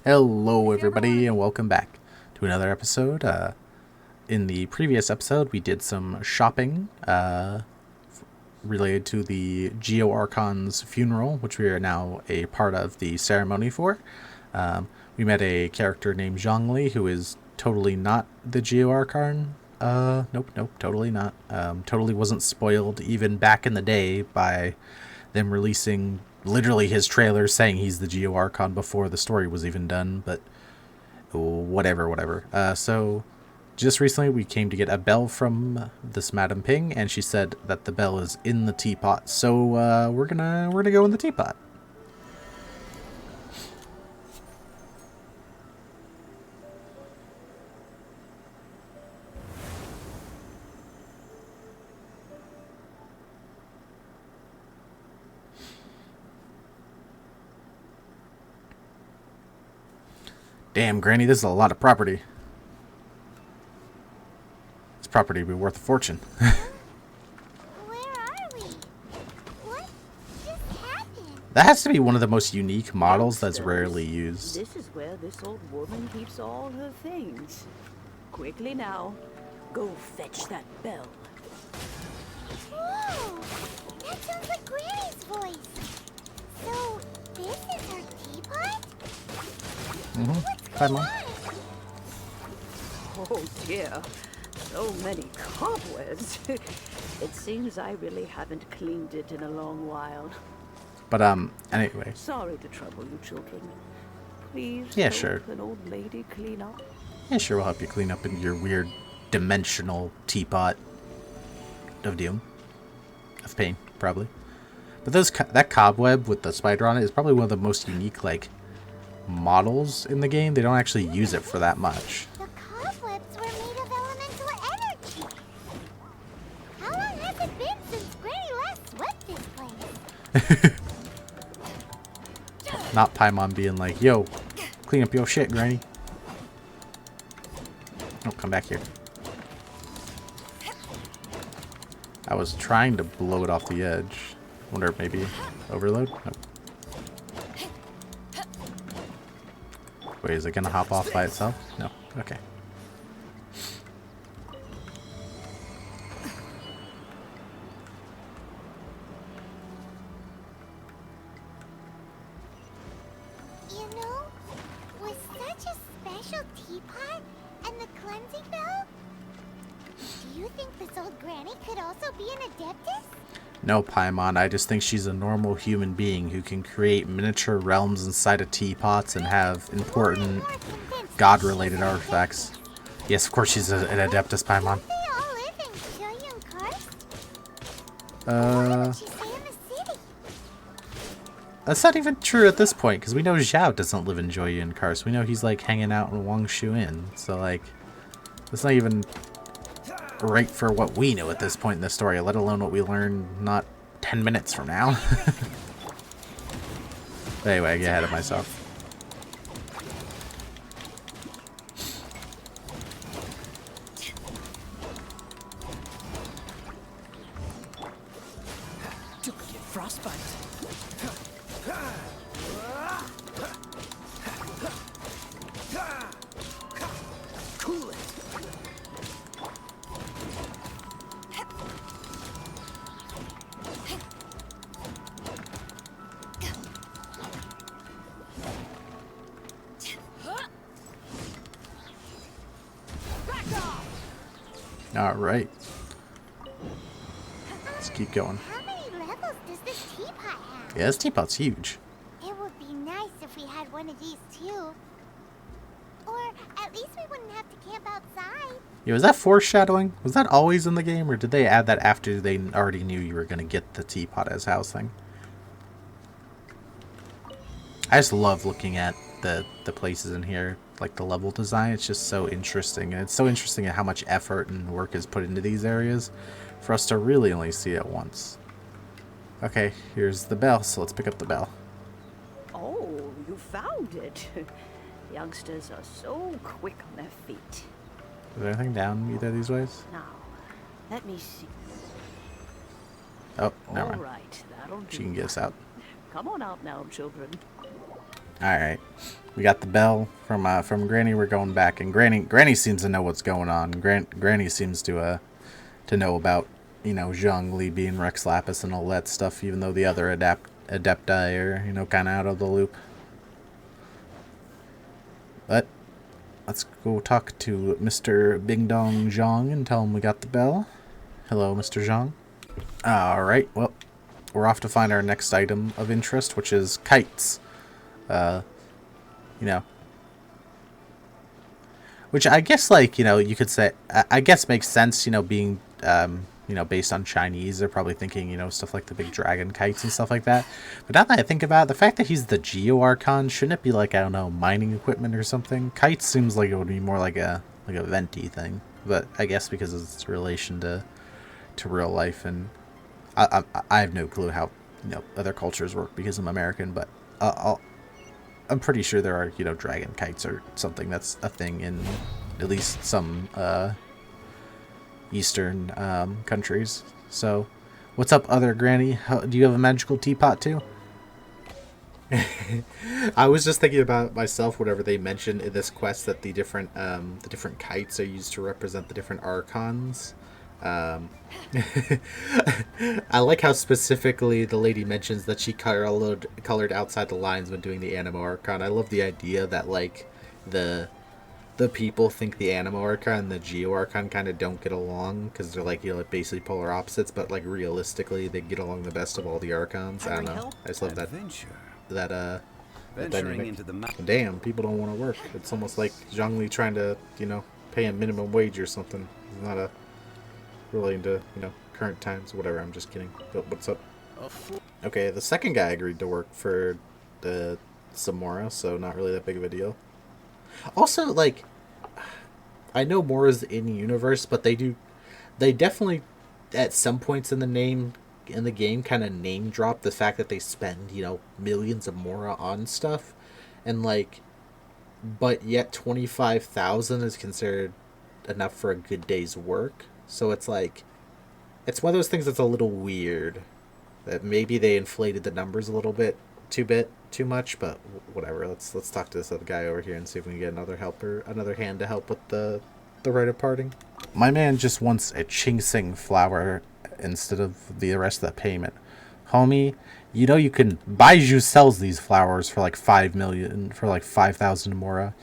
Hello, everybody, and welcome back to another episode. In the previous episode, we did some shopping related to the Geo Archon's funeral, which we are now a part of the ceremony for. We met a character named Zhongli, who is totally not the Geo Archon. Nope, totally not. Totally wasn't spoiled even back in the day by them releasing literally his trailer saying he's the Geo Archon before the story was even done, but whatever. So just recently we came to get a bell from this Madam Ping, and she said that the bell is in the teapot, so we're gonna go in the teapot. Damn, Granny, this is a lot of property. This property would be worth a fortune. Where are we? What just happened? That has to be one of the most unique models that's rarely used. This is where this old woman keeps all her things. Quickly now, go fetch that bell. Whoa! That sounds like Granny's voice. So, this is her teapot? What's Hi, going Mom. on? Oh dear, so many cobwebs. It seems I really haven't cleaned it in a long while. But anyway. Sorry to trouble you children. Please Yeah, help sure. an old lady clean up. Yeah, sure, we'll help you clean up in your weird dimensional teapot of doom. Of pain, probably. But that cobweb with the spider on it is probably one of the most unique, like, models in the game. They don't actually use it for that much. The cobwebs were made of elemental energy. How long has it been since Granny last swept this place? Not Paimon being like, yo, clean up your shit, Granny. Oh, come back here. I was trying to blow it off the edge. Wonder if maybe overload? Nope. Wait, is it gonna hop off by itself? No. Okay. You know, with such a special teapot and the cleansing bell, do you think this old Granny could also be an Adeptus? No, Paimon, I just think she's a normal human being who can create miniature realms inside of teapots and have important god-related artifacts. Yes, of course she's an Adeptus, Paimon. Don't they all live in Chillian and Karst? What would she say in the city? That's not even true at this point, because we know Zhao doesn't live in Joyu and Karst. We know he's, like, hanging out in Wangshu Inn. So, like, that's not even right for what we know at this point in the story, let alone what we learn not 10 minutes from now. But anyway, I get ahead of myself. Don't get frostbite. Cool it. Alright. Let's keep going. How many levels does this teapot have? Yeah, this teapot's huge. It would be nice if we had one of these too. Or at least we wouldn't have to camp outside. Yeah, was that foreshadowing? Was that always in the game, or did they add that after they already knew you were going to get the teapot as housing? I just love looking at the places in here, like the level design. It's just so interesting, and it's so interesting at how much effort and work is put into these areas for us to really only see it once. Okay, here's the bell, so let's pick up the bell. Oh, you found it. Youngsters are so quick on their feet. Is there anything down either of these ways? Now, let me see. Oh, never All mind. right, that'll do. She can get us out. Come on out now, children. Alright. We got the bell from Granny. We're going back, and Granny seems to know what's going on. Granny seems to know about, you know, Zhongli being Rex Lapis and all that stuff, even though the other adepti are, you know, kind of out of the loop. But let's go talk to Mr. Bing Dong Zhang and tell him we got the bell. Hello, Mr. Zhang. Alright, well, we're off to find our next item of interest, which is kites. You know, which I guess, like, you know, you could say, I guess makes sense, you know, being, you know, based on Chinese. They're probably thinking, you know, stuff like the big dragon kites and stuff like that. But now that I think about it, the fact that he's the Geo Archon, shouldn't it be like, I don't know, mining equipment or something? Kites seems like it would be more like a venti thing. But I guess because of its relation to real life, and I have no clue how, you know, other cultures work because I'm American, but I'm pretty sure there are, you know, dragon kites or something that's a thing in at least some Eastern countries. So, what's up, other Granny? Do you have a magical teapot too? I was just thinking about myself whenever they mentioned in this quest that the different kites are used to represent the different archons. I like how specifically the lady mentions that she colored outside the lines when doing the Animo Archon. I love the idea that, like, the people think the Animo Archon and the Geo Archon kind of don't get along because they're, like, you know, basically polar opposites, but, like, realistically they get along the best of all the Archons. I don't know. I just love that dynamic. Into the damn, people don't want to work. It's almost like Zhongli trying to, you know, pay a minimum wage or something. It's not relating to, you know, current times, whatever. I'm just kidding. But what's up? Okay, the second guy agreed to work for the Samora, so not really that big of a deal. Also, like, I know Mora's in universe, but they definitely at some points in the game kind of name drop the fact that they spend, you know, millions of Mora on stuff, and like, but yet 25,000 is considered enough for a good day's work. So it's like, it's one of those things that's a little weird. That maybe they inflated the numbers a little bit too much, but whatever. Let's talk to this other guy over here and see if we can get another hand to help with the rite of parting. My man just wants a Chingsing flower instead of the rest of the payment. Homie, you know you can Baiju sells these flowers for like 5 million, for like 5,000 Mora.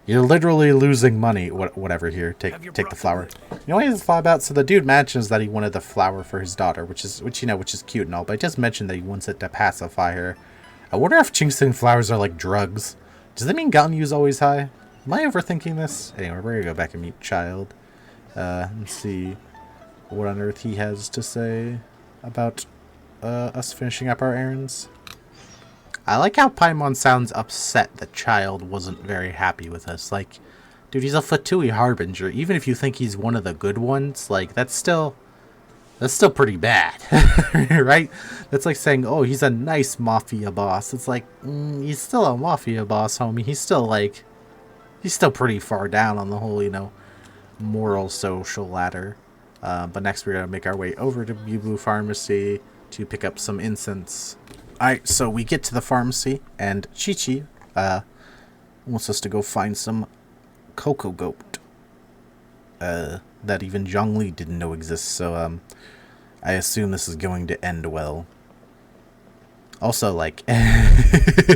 You're literally losing money. Whatever. Here, take the flower. You know what he has thought about? So the dude mentions that he wanted the flower for his daughter, which is cute and all, but he just mentioned that he wants it to pacify her. I wonder if Chingsing flowers are like drugs. Does that mean Ganyu's always high? Am I overthinking this? Anyway, we're gonna go back and meet Child, and see what on earth he has to say about us finishing up our errands. I like how Paimon sounds upset that Child wasn't very happy with us. Like, dude, he's a Fatui Harbinger. Even if you think he's one of the good ones, like, that's still pretty bad, right? That's like saying, oh, he's a nice mafia boss. It's like, he's still a mafia boss, homie. He's still pretty far down on the whole, you know, moral social ladder. But next we're gonna make our way over to Bubu Pharmacy to pick up some incense. Alright, so we get to the pharmacy, and Chi-Chi wants us to go find some Cocogoat that even Zhongli didn't know exists, so I assume this is going to end well. Also, like, I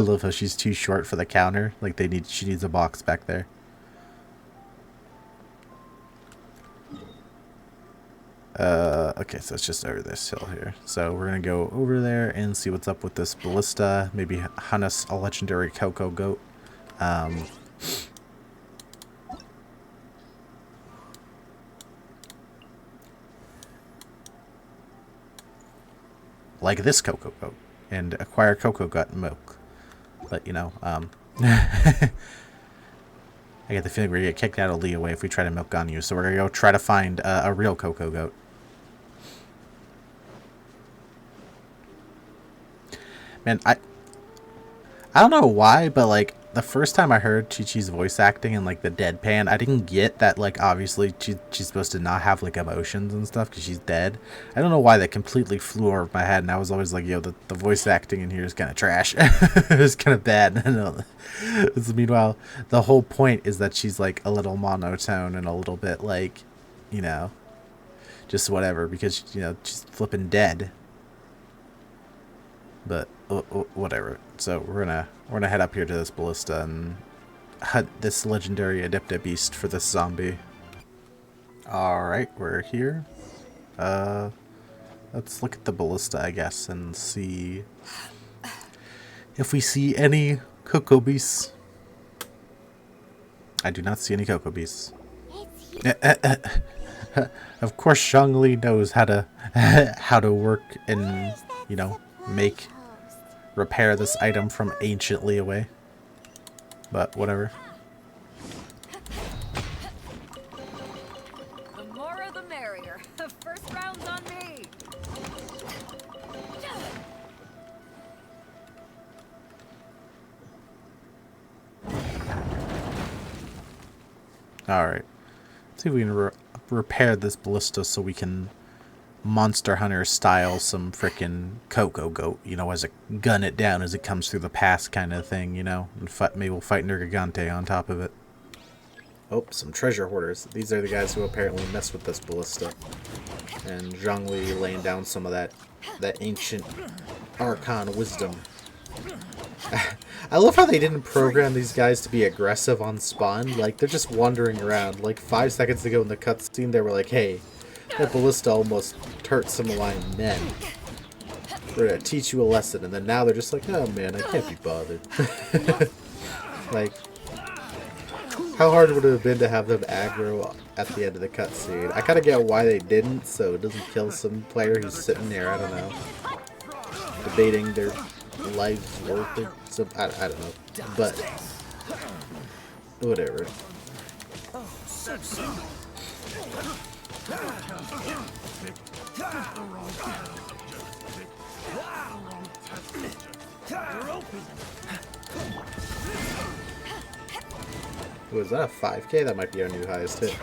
love how she's too short for the counter. Like, she needs a box back there. Okay, so it's just over this hill here. So we're gonna go over there and see what's up with this Ballista. Maybe hunt us a legendary Cocogoat. Like this Cocogoat. And acquire Cocogoat milk. But, you know, I get the feeling we're gonna get kicked out of Leeway if we try to milk on you. So we're gonna go try to find a real Cocogoat. Man, I don't know why, but like the first time I heard Chi-Chi's voice acting and like the deadpan, I didn't get that like obviously she's supposed to not have like emotions and stuff because she's dead. I don't know why that completely flew over my head, and I was always like, yo, the voice acting in here is kind of trash. It's kind of bad. Meanwhile, the whole point is that she's like a little monotone and a little bit like, you know, just whatever because you know she's flipping dead. But whatever. So we're gonna head up here to this Ballista and hunt this legendary Adepta beast for this zombie. Alright, we're here. Let's look at the Ballista, I guess, and see if we see any Cocoa beasts. I do not see any Cocoa beasts. Of course Zhongli knows how to work and, you know, repair this item from anciently away. But whatever. The more the merrier. First round's on me. Alright. Let's see if we can repair this Ballista so we can Monster Hunter style some frickin' Cocogoat, you know, as a gun it down as it comes through the pass kind of thing, you know, and maybe we'll fight Nergigante on top of it. Oh, some treasure hoarders. These are the guys who apparently mess with this Ballista. And Zhongli laying down some of that ancient Archon wisdom. I love how they didn't program these guys to be aggressive on spawn. Like, they're just wandering around. Like, 5 seconds ago in the cutscene, they were like, hey, that Ballista almost hurt some of my men. We're gonna teach you a lesson. And then now they're just like, oh man, I can't be bothered. Like, how hard would it have been to have them aggro at the end of the cutscene? I kind of get why they didn't, so it doesn't kill some player who's sitting there, I don't know, debating their life's worth or something. I don't know. But, whatever. Was that a 5K? That might be our new highest hit.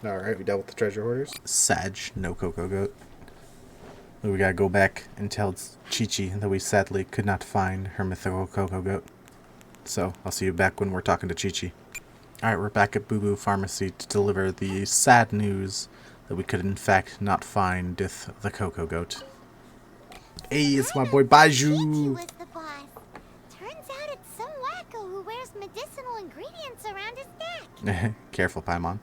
Alright, we dealt with the treasure hoarders. Sag, no Cocogoat. We gotta go back and tell Chi-Chi that we sadly could not find her mythical Cocogoat. So, I'll see you back when we're talking to Chi-Chi. Alright, we're back at Boo Boo Pharmacy to deliver the sad news that we could in fact not find the Cocogoat. Hey, it's my boy Baiju! Was the boss. Turns out it's some wacko who wears medicinal ingredients around his neck. Careful, Paimon.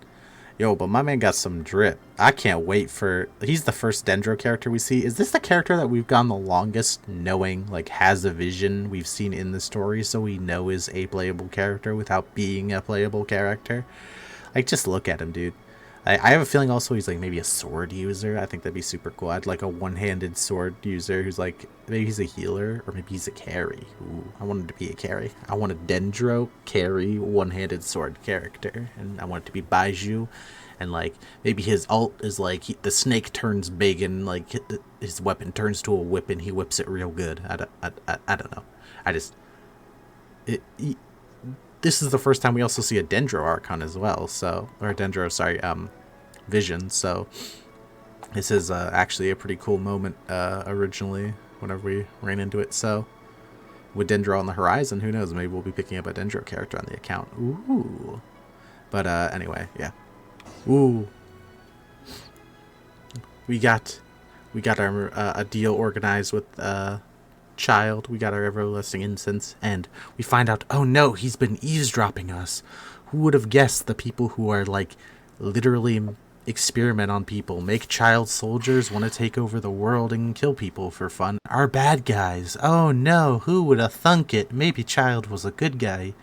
Yo, but my man got some drip. I can't wait for... He's the first Dendro character we see. Is this the character that we've gone the longest knowing, like, has a vision we've seen in the story, so we know is a playable character without being a playable character? Like, just look at him, dude. I have a feeling also he's, like, maybe a sword user. I think that'd be super cool. I'd like a one-handed sword user who's, like, maybe he's a healer, or maybe he's a carry. Ooh, I want him to be a carry. I want a Dendro carry one-handed sword character, and I want it to be Baiju. And, like, maybe his ult is, like, the snake turns big and, like, his weapon turns to a whip and he whips it real good. I don't know. This is the first time we also see a Dendro Archon as well, so... Or Dendro, sorry, Vision, so... This is actually a pretty cool moment, originally, whenever we ran into it, so... With Dendro on the horizon, who knows, maybe we'll be picking up a Dendro character on the account. Ooh. But, anyway, yeah. Ooh. We got our a deal organized with Child. We got our everlasting incense, and we find out, oh no, he's been eavesdropping us. Who would have guessed the people who are like literally experiment on people, make child soldiers, want to take over the world and kill people for fun, are bad guys. Oh no, who would have thunk it? Maybe Child was a good guy.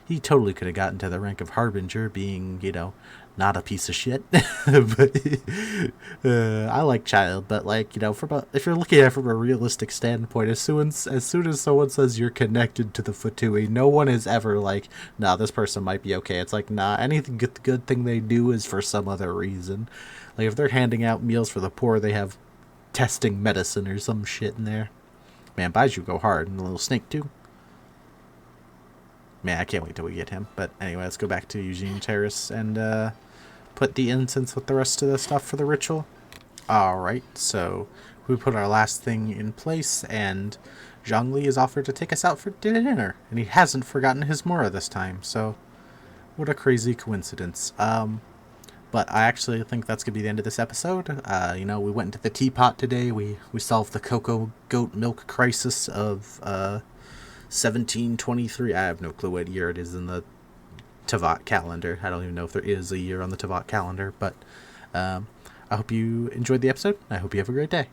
He totally could have gotten to the rank of Harbinger, being, you know, not a piece of shit. But I like child, but like, you know, if you're looking at it from a realistic standpoint, as soon as someone says you're connected to the Fatui, no one is ever like, nah, this person might be okay. It's like, nah, anything good thing they do is for some other reason. Like if they're handing out meals for the poor, they have testing medicine or some shit in there. Man, Baiju go hard, and the little snake too. Man, I can't wait till we get him. But anyway, let's go back to Eugene Terrace and put the incense with the rest of the stuff for the ritual. Alright, so we put our last thing in place, and Zhongli is offered to take us out for dinner. And he hasn't forgotten his Mora this time, so what a crazy coincidence. But I actually think that's going to be the end of this episode. You know, we went into the teapot today. We solved the Cocogoat milk crisis of 1723. I have no clue what year it is in the Tavat calendar. I don't even know if there is a year on the Tavat calendar. But I hope you enjoyed the episode. I hope you have a great day.